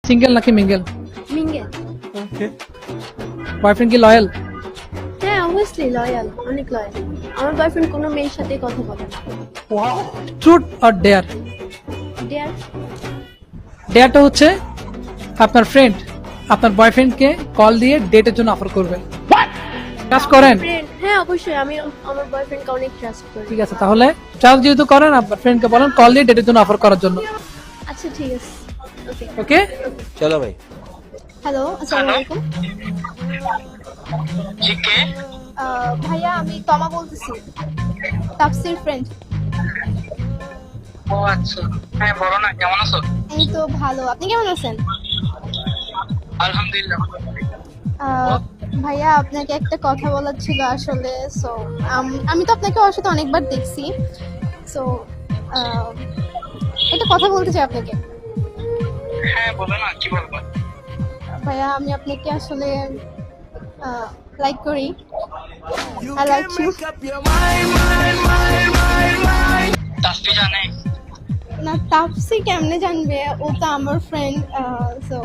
Single নাকি mingle? Mingle. Okay. Boyfriend কি loyal? হ্যাঁ অবভিয়াসলি লয়াল, অনেক লয়াল। আমার বয়ফ্রেন্ড কোনো মেয়ের সাথে কথা বলে না। Truth or dare? ডিয়ার। ডেয়ারটা হচ্ছে আপনার ফ্রেন্ড আপনার বয়ফ্রেন্ডকে কল দিয়ে ডেটের জন্য অফার করবে। ট্রাস্ট করেন? ফ্রেন্ড, হ্যাঁ অবশ্যই আমি আমার বয়ফ্রেন্ডকে অনেক ট্রাস্ট করি। ঠিক আছে, তাহলে ট্রাস্ট যেহেতু করেন আপনার ফ্রেন্ডকে বলেন কল দিয়ে ডেটের জন্য অফার করার জন্য। আচ্ছা ঠিক আছে, ওকে। ওকে, চলো ভাই। হ্যালো, আসসালামু আলাইকুম। জি কে? ভাইয়া আমি তমা বলতেছি, তাফসির ফ্রেন্ড। ও আচ্ছা, হ্যাঁ বলো না, কেমন আছো? এই তো ভালো, আপনি কেমন আছেন? আলহামদুলিল্লাহ। ভাইয়া আপনাকে একটা কথা বলার ছিল আসলে। সো আমি তো আপনাকে ওর সাথে অনেকবার দেখছি। সো একটা কথা বলতে চাই আপনাকে। হ্যাঁ বলো না, কি বলবো? ভাইয়া আমি আপনাকে আসলে লাইক করি। I like you. তাসফি জানে? না, তাপসি কেমনে জানবে? ও তো আমার ফ্রেন্ড। সো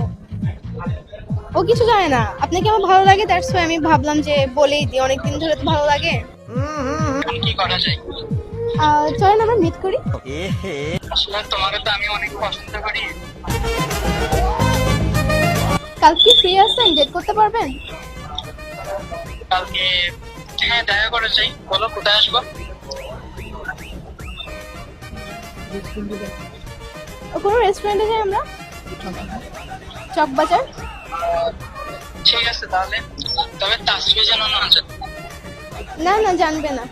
ও কিছু জানে না। আপনাকে আমার ভালো লাগে, দ্যাটস ওয়াই আমি ভাবলাম যে বলেই দিই, অনেকদিন ধরে তো ভালো লাগে। এখন কি করা যায়? চলেন আমরা মিট করি। আসলে তোমাকে তো আমি অনেক পছন্দ করি। কালকে ফ্রি আছেন? ডেট করতে পারবেন? কালকে হ্যাঁ দেখা করা যায়, বলো কোথায় আসবো? কোনো রেস্টুরেন্টে যাই আমরা, চকবাজার। ঠিক আছে তাহলে, তবে তাসফি যেন না জানে। না না, জানবে না।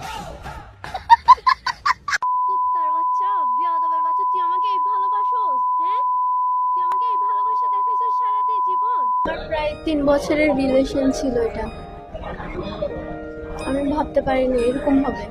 কুত্তার বাচ্চা, বিয়াদবের বাচ্চা, তুই আমাকে এই ভালোবাসোস? হ্যাঁ, তুই আমাকে এই ভালোবাসা দেখাইছিস সারাদিন জীবন। আমার প্রায় 3 বছরের রিলেশন ছিল এটা। আমি ভাবতে পারিনি এরকম হবে।